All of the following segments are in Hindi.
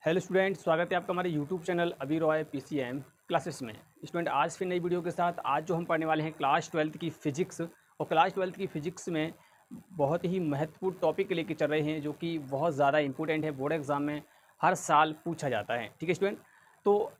हेलो स्टूडेंट, स्वागत है आपका हमारे यूट्यूब चैनल अभी रॉय पीसीएम क्लासेस में। स्टूडेंट, आज फिर नई वीडियो के साथ आज जो हम पढ़ने वाले हैं क्लास 12th की फ़िज़िक्स। और क्लास 12th की फ़िज़िक्स में बहुत ही महत्वपूर्ण टॉपिक लेके चल रहे हैं जो कि बहुत ज़्यादा इंपॉर्टेंट है, बोर्ड एग्जाम में हर साल पूछा जाता है। ठीक है स्टूडेंट, तो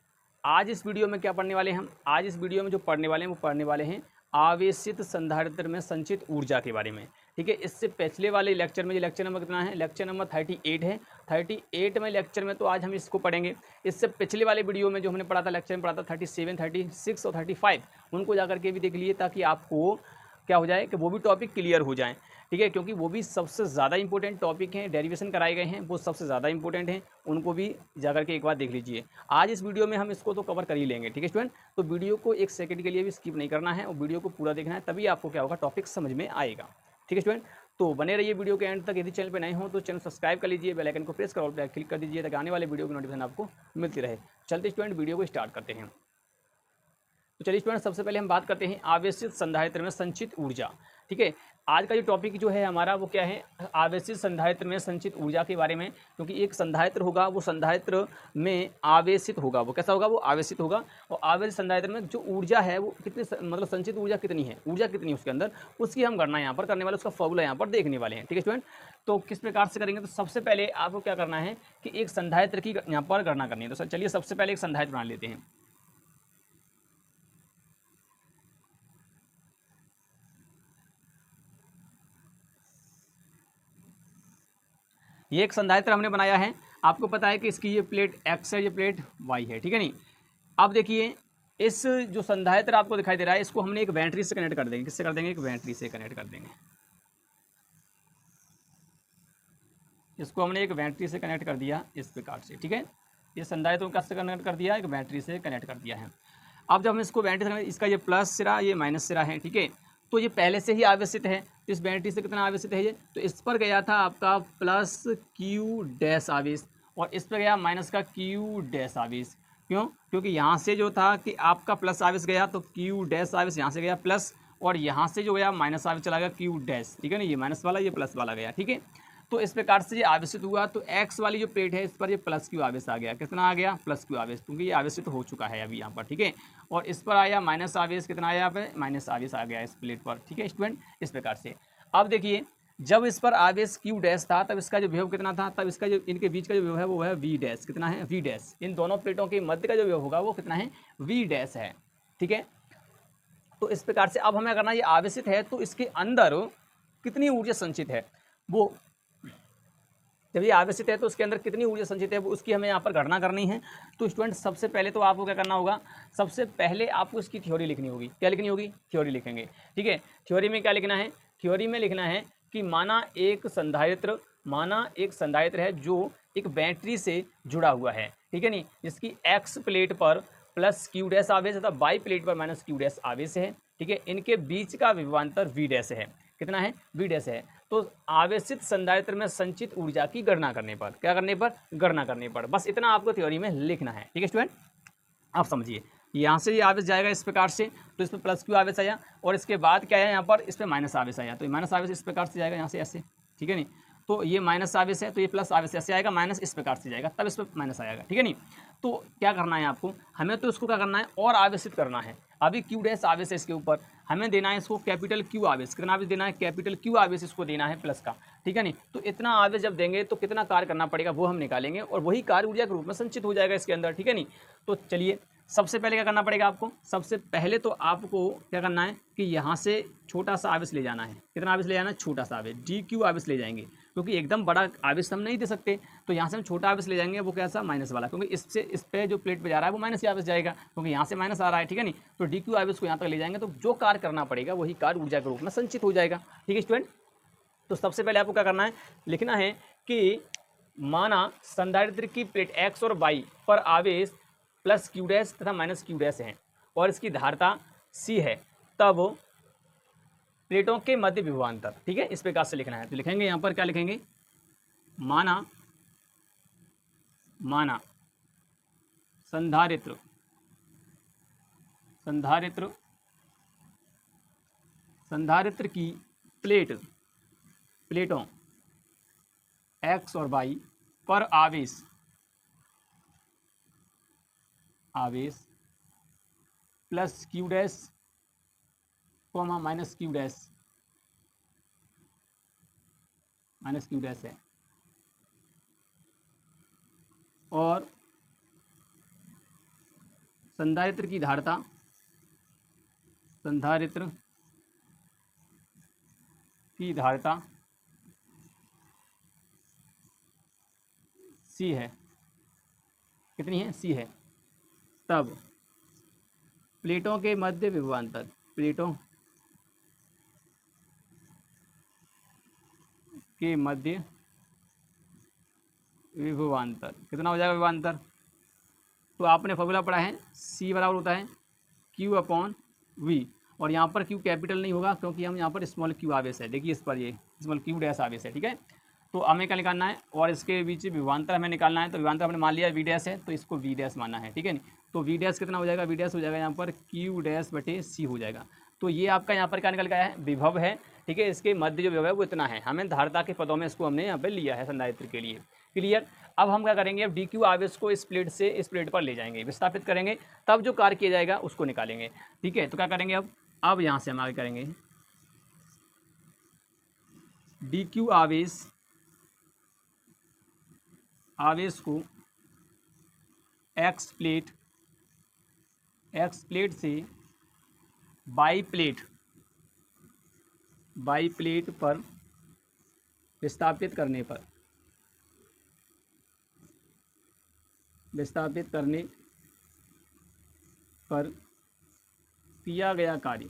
आज इस वीडियो में क्या पढ़ने वाले हैं हम? आज इस वीडियो में जो पढ़ने वाले हैं वो पढ़ने वाले हैं आवेशित संधारित्र में संचित ऊर्जा के बारे में। ठीक है, इससे पिछले वाले लेक्चर में, ये लेक्चर नंबर कितना है? लेक्चर नंबर 38 है। 38 में लेक्चर में तो आज हम इसको पढ़ेंगे। इससे पिछले वाले वीडियो में जो हमने पढ़ा था, लेक्चर में पढ़ा था 37, 36 और 35, उनको जाकर के भी देख लिए ताकि आपको क्या हो जाए कि वो भी टॉपिक क्लियर हो जाए। ठीक है, क्योंकि वो भी सबसे ज़्यादा इंपॉर्टेंट टॉपिक हैं, डेरिवेशन कराए गए हैं, वो सबसे ज़्यादा इंपॉर्टेंट हैं, उनको भी जाकर के एक बार देख लीजिए। आज इस वीडियो में हम इसको तो कवर कर ही लेंगे। ठीक है स्टूडेंट, तो वीडियो को एक सेकंड के लिए भी स्किप नहीं करना है और वीडियो को पूरा देखना है, तभी आपको क्या होगा, टॉपिक समझ में आएगा। ठीक है स्टूडेंट, तो बने रहिए वीडियो के एंड तक। यदि चैनल पर नए हो तो चैनल सब्सक्राइब कर लीजिए, बेल आइकन को प्रेस कर ऑल पे क्लिक कर दीजिए ताकि आने वाले वीडियो की नोटिफिकेशन आपको मिलती रहे। चलते स्टूडेंट वीडियो को स्टार्ट करते हैं। तो चलिए स्टूडेंट, सबसे पहले हम बात करते हैं आवेशित संधारित्र में संचित ऊर्जा। ठीक है, आज का जो टॉपिक जो है हमारा वो क्या है? आवेशित संधारित्र में संचित ऊर्जा के बारे में। क्योंकि एक संधारित्र होगा, वो संधारित्र में आवेशित होगा। वो कैसा होगा? वो आवेशित होगा। और आवेशित संधारित्र में जो ऊर्जा है वो कितनी मतलब संचित ऊर्जा कितनी है, ऊर्जा कितनी है उसके अंदर, उसकी हम गणना यहाँ पर करने वाले, उसका फॉर्मूला यहाँ पर देखने वाले हैं। ठीक है स्टूडेंट, तो किस प्रकार से करेंगे? तो सबसे पहले आपको क्या करना है कि एक संधारित्र की यहाँ पर गणना करनी है। तो चलिए सबसे पहले एक संधारित्र बना लेते हैं। ये एक संधारित्र हमने बनाया है। आपको पता है कि इसकी ये प्लेट एक्स है, ये प्लेट वाई है। ठीक है नहीं? अब देखिए, इस जो संधारित्र आपको दिखाई दे रहा है, इसको हमने एक बैटरी से कनेक्ट कर देंगे। किससे कर देंगे? एक बैटरी से कनेक्ट कर देंगे। इसको हमने एक बैटरी से कनेक्ट कर दिया इस प्रकार से। ठीक है, ये संधारित्र को कैसे कनेक्ट कर दिया? एक बैटरी से कनेक्ट कर दिया है। अब जब हम इसको बैटरी से, इसका ये प्लस सिरा, ये माइनस सिरा है। ठीक है, तो ये पहले से ही आवेशित है। तो इस बैटरी से कितना आवेशित है ये? तो इस पर गया था आपका प्लस क्यू डैश आवेश और इस पर गया माइनस का क्यू डैश आवेश। क्यों? क्योंकि यहाँ से जो था कि आपका प्लस आवेश गया तो क्यू डैश आवेश यहाँ से गया प्लस, और यहाँ से जो गया माइनस आवेश चला गया क्यू डैश। ठीक है ना, ये माइनस वाला, ये प्लस वाला गया। ठीक है, तो इस प्रकार से ये आवेशित हुआ। तो एक्स वाली जो प्लेट है इस पर ये प्लस क्यू आवेश आ गया। कितना आ गया? प्लस क्यू आवेश, क्योंकि ये आवेशित हो चुका है अभी यहाँ पर। ठीक है, और इस पर आया माइनस आवेश। कितना आया यहाँ पे? माइनस आवेश आ गया इस प्लेट पर। ठीक है स्टूडेंट, इस प्रकार से। अब देखिए, जब इस पर आवेश क्यू डैश था तब इसका जो विभव कितना था? तब इसका जो इनके बीच का जो विभव है वो है वी डैश। कितना है? We dash. इन दोनों प्लेटों के मध्य का जो विभव होगा वो कितना है? वी डैश है। ठीक है, तो इस प्रकार से अब हमें करना, ये आवेशित है तो इसके अंदर कितनी ऊर्जा संचित है, वो जब ये आवेशित है तो उसके अंदर कितनी ऊर्जा संचित है वो उसकी हमें यहाँ पर गणना करनी है। तो स्टूडेंट, सबसे पहले तो आपको क्या करना होगा? सबसे पहले आपको इसकी थ्योरी लिखनी होगी। क्या लिखनी होगी? थ्योरी लिखेंगे। ठीक है, थ्योरी में क्या लिखना है? थ्योरी में लिखना है कि माना एक संधारित्र है जो एक बैटरी से जुड़ा हुआ है। ठीक है नहीं, जिसकी एक्स प्लेट पर प्लस क्यू डैश आवेश तथा वाई प्लेट पर माइनस क्यू डैश आवेश है। ठीक है, इनके बीच का विभवांतर वी डैश है। कितना है? वी डैश है। तो आवेशित संधारित्र में संचित ऊर्जा की गणना करने पर, क्या करने पर? गणना करने पर। बस इतना आपको थ्योरी में लिखना है। ठीक है स्टूडेंट, आप समझिए, यहाँ से ये आवेश जाएगा इस प्रकार से, तो इस पर प्लस क्यू आवेश आया और इसके बाद क्या है यहाँ पर? इस पर माइनस आवेश आया, तो ये माइनस आवेश इस प्रकार से जाएगा यहाँ से ऐसे। ठीक है नहीं, तो ये माइनस आवेश है तो ये प्लस आवेश ऐसे आएगा, माइनस इस प्रकार से जाएगा, तब इस पर माइनस आएगा। ठीक है नहीं, तो क्या करना है आपको? हमें तो इसको क्या करना है? और आवेशित करना है। अभी क्यू डैश आवेश है इसके ऊपर, हमें देना है इसको कैपिटल क्यू आवेश। कितना आवेश देना है? कैपिटल क्यू आवेश इसको देना है प्लस का। ठीक है नहीं, तो इतना आवेश जब देंगे तो कितना कार्य करना पड़ेगा वो हम निकालेंगे और वही कार्य ऊर्जा के रूप में संचित हो जाएगा इसके अंदर। ठीक है नहीं, तो चलिए सबसे पहले क्या करना पड़ेगा आपको? सबसे पहले तो आपको क्या करना है कि यहाँ से छोटा सा आवेश ले जाना है। कितना आवेश ले जाना है? छोटा सा आवेश, डी क्यू आवेश ले जाएंगे, क्योंकि एकदम बड़ा आवेश हम नहीं दे सकते। तो यहाँ से हम छोटा आवेश ले जाएंगे, वो कैसा? माइनस वाला, क्योंकि इससे इस पे जो प्लेट पे जा रहा है वो माइनस आवेश जाएगा, क्योंकि यहाँ से माइनस आ रहा है। ठीक है नहीं, तो डी क्यू आवेश को यहाँ तक ले जाएंगे तो जो कार्य करना पड़ेगा वही कार्य ऊर्जा के रूप में संचित हो जाएगा। ठीक है स्टूडेंट, तो सबसे पहले आपको क्या करना है? लिखना है कि माना संधारित्र की प्लेट एक्स और वाई पर आवेश प्लस क्यू डैश तथा माइनस क्यू डैश है और इसकी धारता सी है, तब प्लेटों के मध्य विभवांतर। ठीक है, इस प्रकार से लिखना है। तो लिखेंगे यहाँ पर, क्या लिखेंगे? माना संधारित्र संधारित्र की प्लेटों एक्स और वाई पर आवेश आवेश plus Q dash comma minus Q dash है, और संधारित्र की धारिता सी है। कितनी है? सी है। तब प्लेटों के मध्य विभवांतर, प्लेटों के मध्य विभवांतर कितना हो जाएगा? विभवांतर तो आपने फॉर्मूला पढ़ा है, सी बराबर होता है क्यू अपॉन वी, और यहाँ पर क्यू कैपिटल नहीं होगा क्योंकि हम यहाँ पर स्मॉल क्यू आवेश है। देखिए इस पर ये स्मॉल क्यू डैश आवेश है, ठीक है। तो हमें क्या निकालना है, और इसके बीच विभवांतर हमें निकालना है। तो विभवांतर हमने मान लिया वी डैश है, तो इसको वी डैश मानना है, ठीक है। तो वी डैश कितना हो जाएगा? वी डैश हो जाएगा यहाँ पर क्यू डैश बटे सी हो जाएगा। तो ये आपका यहाँ पर क्या निकल गया है? विभव है, ठीक है। इसके मध्य जो विभव है वो इतना है, हमें धारिता के पदों में इसको हमने यहाँ पर लिया है संधारित्र के लिए। क्लियर। अब हम क्या करेंगे, अब डी क्यू आवेश को इस प्लेट से इस प्लेट पर ले जाएंगे, विस्थापित करेंगे, तब जो कार्य किया जाएगा उसको निकालेंगे, ठीक है। तो क्या करेंगे अब यहाँ से हम आगे करेंगे, डी क्यू आवेश को एक्स प्लेट से बाई प्लेट पर विस्थापित करने पर किया गया कार्य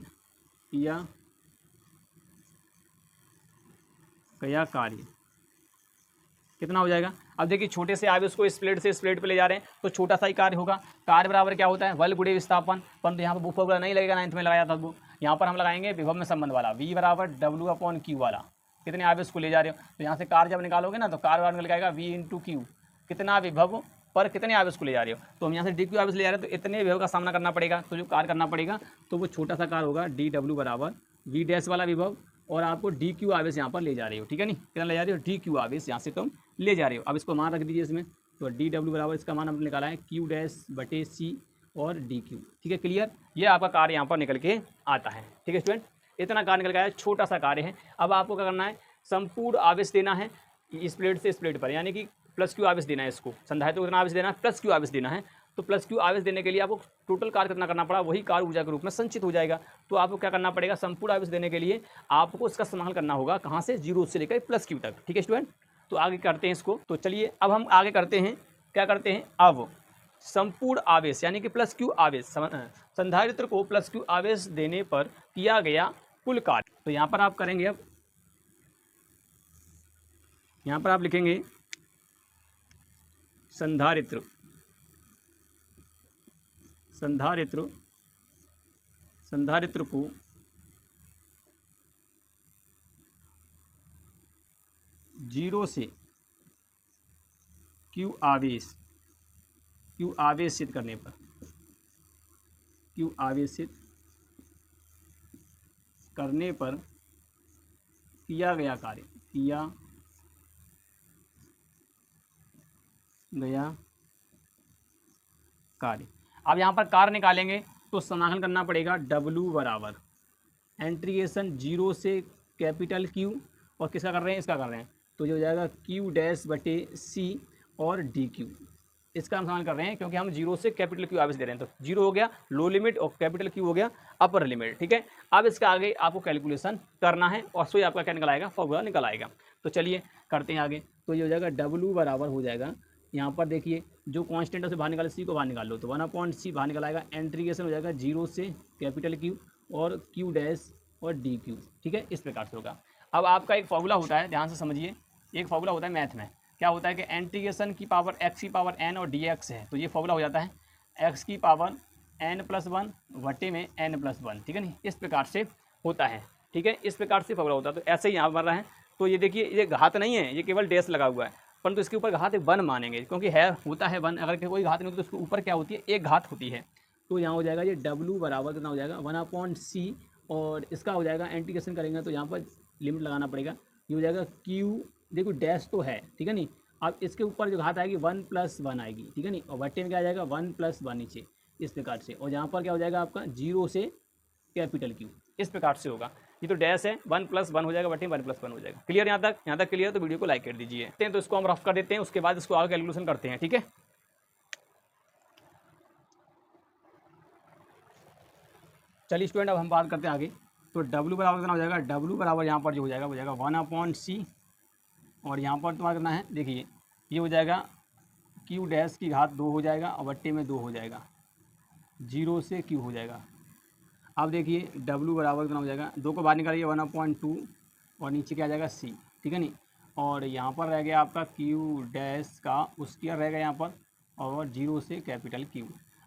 कितना हो जाएगा? अब देखिए छोटे से आवेश को इस प्लेट से इस प्लेट पे ले जा रहे हैं तो छोटा सा ही कार्य होगा। कार्य बराबर क्या होता है? बल गुणे विस्थापन। परंतु यहाँ पर वो फॉर्मूला नहीं लगेगा, 9th में लगाया था वो। यहाँ पर हम लगाएंगे विभव में संबंध वाला, V बराबर W अपॉन Q वाला। कितने आवेश को ले जा रहे हो तो यहाँ से कार्य जब निकालोगे ना तो कार्य बराबर निकल आएगा V इंटू क्यू। कितना विभव पर कितने आवेश को ले जा रहे हो, तो हम यहाँ से डी क्यू आवेश ले जा रहे हैं तो इतने विभव का सामना करना पड़ेगा। तो जो कार्य करना पड़ेगा तो वो छोटा सा कार्य होगा, डी डब्ल्यू बराबर वी डैश वाला विभव, और आपको डी क्यू आवेश यहाँ पर ले जा रही हो, ठीक है। नहीं कितना ले जा रही हो? डी क्यू आवेश यहाँ से तुम ले जा रहे हो। अब इसको मान रख दीजिए इसमें, तो डी डब्ल्यू बराबर इसका मान हमने निकाला है क्यू डैश बटे सी और डी क्यू, ठीक है। क्लियर। ये आपका कार्य यहाँ पर निकल के आता है, ठीक है स्टूडेंट। इतना कार्य निकल के आया, छोटा सा कार्य है। अब आपको क्या करना है, संपूर्ण आवेश देना है इस प्लेट से इस प्लेट पर, यानी कि प्लस क्यू आवेश देना है इसको। संधारित्र को कितना आवेश देना है? प्लस क्यू आवेश देना है। तो प्लस क्यू आवेश देने के लिए आपको टोटल कार्य कितना करना पड़ा, वही कार्य ऊर्जा के रूप में संचित हो जाएगा। तो आपको क्या करना पड़ेगा, संपूर्ण आवेश देने के लिए आपको इसका समाकलन करना होगा, कहाँ से? 0 से लेकर प्लस क्यू तक, ठीक है स्टूडेंट। तो आगे करते हैं इसको। तो चलिए अब हम आगे करते हैं, क्या करते हैं, अब संपूर्ण आवेश यानी कि प्लस क्यू आवेश, संधारित्र को प्लस क्यू आवेश देने पर किया गया कुल कार्य। तो यहाँ पर आप करेंगे, अब यहाँ पर आप लिखेंगे संधारित्र को जीरो से क्यू आवेशित करने पर किया गया कार्य। अब यहाँ पर कार्य निकालेंगे तो समाकलन करना पड़ेगा, W बराबर इंटीग्रेशन 0 से कैपिटल Q, और किसका कर रहे हैं? इसका कर रहे हैं, तो जो हो जाएगा Q डैश बटे C और डी क्यू। इसका हम समाकलन कर रहे हैं क्योंकि हम 0 से कैपिटल Q आवेश दे रहे हैं। तो 0 हो गया लो लिमिट और कैपिटल Q हो गया अपर लिमिट, ठीक है। अब इसका आगे आपको कैलकुलेशन करना है और सो आपका क्या निकल आएगा, फॉर्मूला निकल आएगा। तो चलिए करते हैं आगे। तो ये हो जाएगा W बराबर हो जाएगा, यहाँ पर देखिए जो कांस्टेंट से बाहर निकाले सी को बाहर निकाल लो तो 1/c बाहर निकल आएगा। इंटीग्रेशन हो जाएगा 0 से कैपिटल Q और Q डैश और डी क्यू, ठीक है। इस प्रकार से होगा। अब आपका एक फॉर्मूला होता है, ध्यान से समझिए, एक फॉर्मूला होता है मैथ में, क्या होता है कि इंटीग्रेशन की पावर x की पावर n और dx है। तो ये फॉर्मूला हो जाता है x की पावर n+1 बटे में n+1, ठीक है। नहीं इस प्रकार से होता है, ठीक है। इस प्रकार से फॉर्मूला होता है। तो ऐसे ही यहाँ बन रहा है। तो ये देखिए ये घात नहीं है, ये केवल डैश लगा हुआ है, परंतु इसके ऊपर घात 1 मानेंगे क्योंकि है होता है 1। अगर कोई घात नहीं होती तो उसके ऊपर क्या होती है, एक घात होती है। तो यहाँ हो जाएगा ये W बराबर कितना हो जाएगा 1/c, और इसका हो जाएगा इंटीग्रेशन करेंगे तो यहाँ पर लिमिट लगाना पड़ेगा। ये हो जाएगा Q, देखो डैश तो है, ठीक है। नहीं अब इसके ऊपर जो घात आएगी 1+1 आएगी, ठीक है। नहीं और बट्टे में क्या आ जाएगा 1+1 नीचे, इस प्रकार से, और यहाँ पर क्या हो जाएगा आपका 0 से कैपिटल क्यू, इस प्रकार से होगा। ये तो डैश है, 1 + 1 हो जाएगा, बटे 1 + 1 हो जाएगा। क्लियर यहाँ तक क्लियर? तो वीडियो को लाइक कर दीजिए। तो इसको हम रफ कर देते हैं, उसके बाद इसको आगे कैलकुलेशन करते हैं, ठीक है। चलिए स्टूडेंट, अब हम बात करते हैं आगे। तो W बराबर कितना हो जाएगा? W बराबर यहाँ पर जो हो जाएगा वो जाएगा 1/c, और यहाँ पर तुम्हारा कितना है, देखिए ये हो जाएगा Q डैश की घात 2 हो जाएगा, और बट्टे में 2 हो जाएगा, 0 से Q हो जाएगा। अब देखिए W बराबर कितना हो जाएगा, 2 को बाहर निकालिए 1/2, और नीचे क्या आ जाएगा C, ठीक है नहीं। और यहाँ पर रह गया आपका Q डैश का स्क्वायर रहेगा यहाँ पर, और 0 से कैपिटल Q।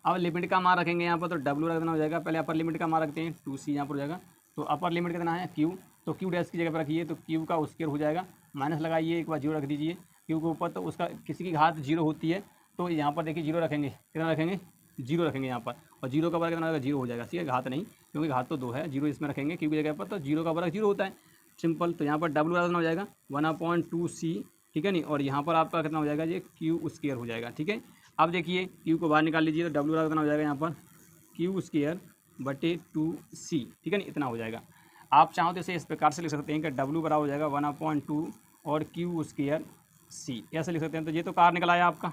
अब लिमिट का मान रखेंगे यहाँ पर, तो W कितना हो जाएगा, पहले अपर लिमिट का मान रखते हैं, 2C यहाँ पर हो जाएगा। तो अपर लिमिट कितना है Q, तो Q डैश की जगह पर रखिए, तो Q का स्क्वायर हो जाएगा, माइनस लगाइए, एक बार 0 रख दीजिए Q के ऊपर, तो उसका किसी की घात 0 होती है, तो यहाँ पर देखिए 0 रखेंगे, कितना रखेंगे, 0 रखेंगे यहाँ पर, और 0 का वर्ग कितना होगा, 0 हो जाएगा, ठीक है, घात नहीं, क्योंकि घात तो 2 है, 0 इसमें रखेंगे Q की जगह पर, तो 0 का वर्ग 0 होता है, सिंपल। तो यहाँ पर W बराबर हो जाएगा 1/2C, ठीक है नहीं, और यहाँ पर आपका कितना हो जाएगा, ये Q स्क्वायर हो जाएगा, ठीक है। अब देखिए Q को बाहर निकाल लीजिए, तो W बराबर कितना हो जाएगा यहाँ पर, Q स्क्वायर बटे 2C, ठीक है नहीं, इतना हो जाएगा। आप चाहो तो इस प्रकार से लिख सकते हैं कि W बराबर हो जाएगा 1/2 और Q स्क्वायर C, ऐसे लिख सकते हैं। तो ये तो कार निकल आया आपका,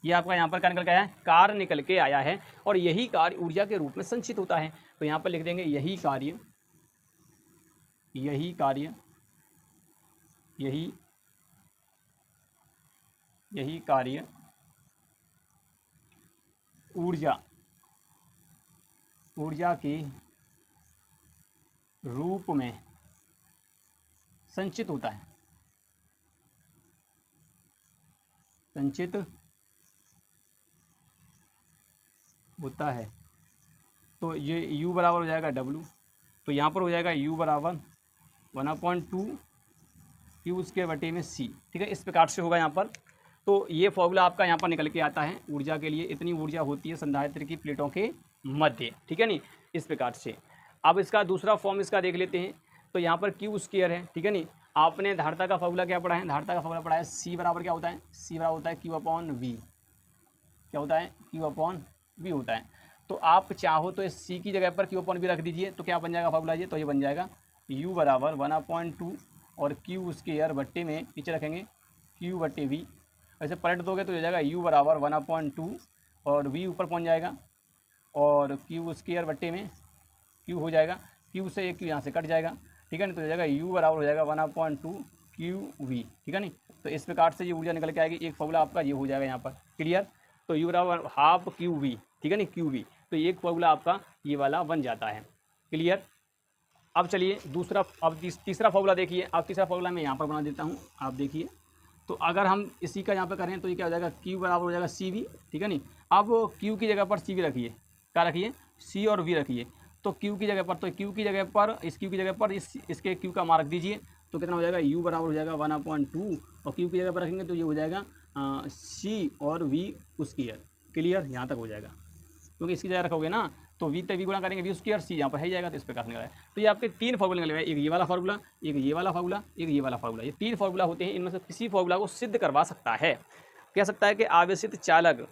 ये आपका यहाँ पर क्या निकल के आया है, कार निकल के आया है, और यही कार्य ऊर्जा के रूप में संचित होता है। तो यहाँ पर लिख देंगे यही कार्य ऊर्जा के रूप में संचित होता है, तो ये U बराबर हो जाएगा W, तो यहाँ पर हो जाएगा U बराबर 1/2 Q स्क्वायर बटे में C, ठीक है, इस प्रकार से होगा यहाँ पर। तो ये फॉर्मूला आपका यहाँ पर निकल के आता है, ऊर्जा के लिए इतनी ऊर्जा होती है संधारित्र की प्लेटों के मध्य, ठीक है नहीं, इस प्रकार से। अब इसका दूसरा फॉर्म इसका देख लेते हैं। तो यहाँ पर Q स्क्वायर है, ठीक है नहीं, आपने धारिता का फॉर्मूला क्या पढ़ा है, धारिता का फॉर्मूला पढ़ा है, C बराबर क्या होता है, C बराबर होता है Q/V, क्या होता है, Q/V होता है। तो आप चाहो तो इस C की जगह पर Q/V रख दीजिए, तो क्या बन जाएगा फॉर्मूला, ये तो ये बन जाएगा U बराबर 1/2 और Q स्क्वायर बट्टे में नीचे रखेंगे Q/V, ऐसे पलट दोगे तो हो जाएगा U बराबर 1/2 और V ऊपर पहुंच जाएगा, और Q स्क्वायर बट्टे में Q हो जाएगा, Q से एक Q यहाँ से कट जाएगा, ठीक है नहीं, तो हो जाएगा U बराबर हो जाएगा 1/2 QV, ठीक है नहीं। तो इस प्रकार से ये ऊर्जा निकल के आएगी, एक फॉर्मूला आपका ये हो जाएगा यहाँ पर, क्लियर। तो U बराबर हाफ QV, ठीक है नहीं, QV, तो एक फॉर्मूला आपका ये वाला बन जाता है, क्लियर। अब चलिए दूसरा, अब तीसरा फॉर्मूला देखिए। अब तीसरा फॉर्मूला मैं यहाँ पर बना देता हूँ, आप देखिए। तो अगर हम इसी का यहाँ पर करें तो ये क्या हो जाएगा, Q बराबर हो जाएगा CV, ठीक है नहीं। अब Q की जगह पर CV रखिए, क्या रखिए, C और V रखिए। तो Q की जगह पर, तो Q की जगह पर, इस Q की जगह पर इसके Q का मान रख दीजिए, तो कितना हो जाएगा, U बराबर हो जाएगा 1/2, और Q की जगह पर रखेंगे तो ये हो जाएगा C और V स्क्वायर, क्लियर, यहाँ तक हो जाएगा। क्योंकि इसकी जगह रखोगे ना तो V तक V गुणा करेंगे, V स्क्वायर C यहाँ पर है जाएगा, तो इस प्रकार निकला है। तो ये आपके 3 फॉर्मूला निकले, एक ये वाला फार्मूला, एक ये वाला फार्मूला, एक ये वाला फार्मूला। ये 3 फार्मूला होते हैं, इनमें से किसी फार्मूला को सिद्ध करवा सकता है। कह सकता है कि आवेशित चालक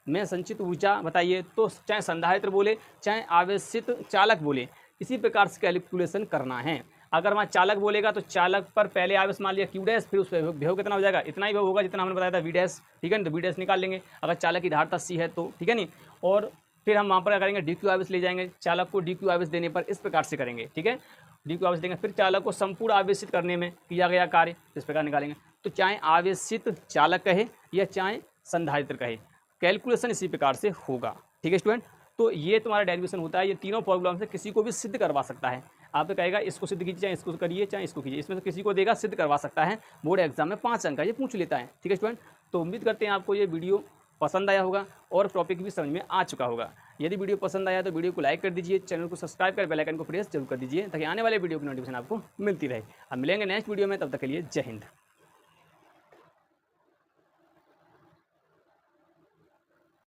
में संचित ऊर्जा बताइए, तो चाहे संधारित्र बोले चाहे आवेशित चालक बोले, इसी प्रकार से कैलकुलेशन करना है। अगर वहाँ चालक बोलेगा तो चालक पर पहले आवेश मान लिया Q डैश, फिर उस पर विभव कितना हो जाएगा, इतना ही विभव होगा जितना हमने बताया था V डैश, ठीक है नहीं, तो V डैश निकाल लेंगे। अगर चालक की धारिता C है तो, ठीक है नहीं, और फिर हम वहाँ पर क्या करेंगे, DQ आवेश ले जाएंगे, चालक को DQ आवेश देने पर इस प्रकार से करेंगे, ठीक है, DQ आवेश देंगे, फिर चालक को संपूर्ण आवेशित करने में किया गया कार्य इस प्रकार निकालेंगे। तो चाहे आवेशित चालक कहे या चाहे संधारित्र कहे, कैलकुलेशन इसी प्रकार से होगा, ठीक है स्टूडेंट। तो ये तुम्हारा डेरिवेशन होता है, ये तीनों प्रॉब्लम से किसी को भी सिद्ध करवा सकता है। आप कहेगा इसको सिद्ध कीजिए, चाहे इसको करिए, चाहे इसको कीजिए, इसमें से किसी को देगा, सिद्ध करवा सकता है। बोर्ड एग्जाम में 5 अंक का ये पूछ लेता है, ठीक है स्टूडेंट। तो उम्मीद करते हैं आपको ये वीडियो पसंद आया होगा और टॉपिक भी समझ में आ चुका होगा। यदि वीडियो पसंद आया तो वीडियो को लाइक कर दीजिए, चैनल को सब्सक्राइब कर बेल आइकन को प्रेस जरूर कर दीजिए, ताकि आने वाले वीडियो की नोटिफिकेशन आपको मिलती रहे। अब मिलेंगे नेक्स्ट वीडियो में, तब तक के लिए जय हिंद।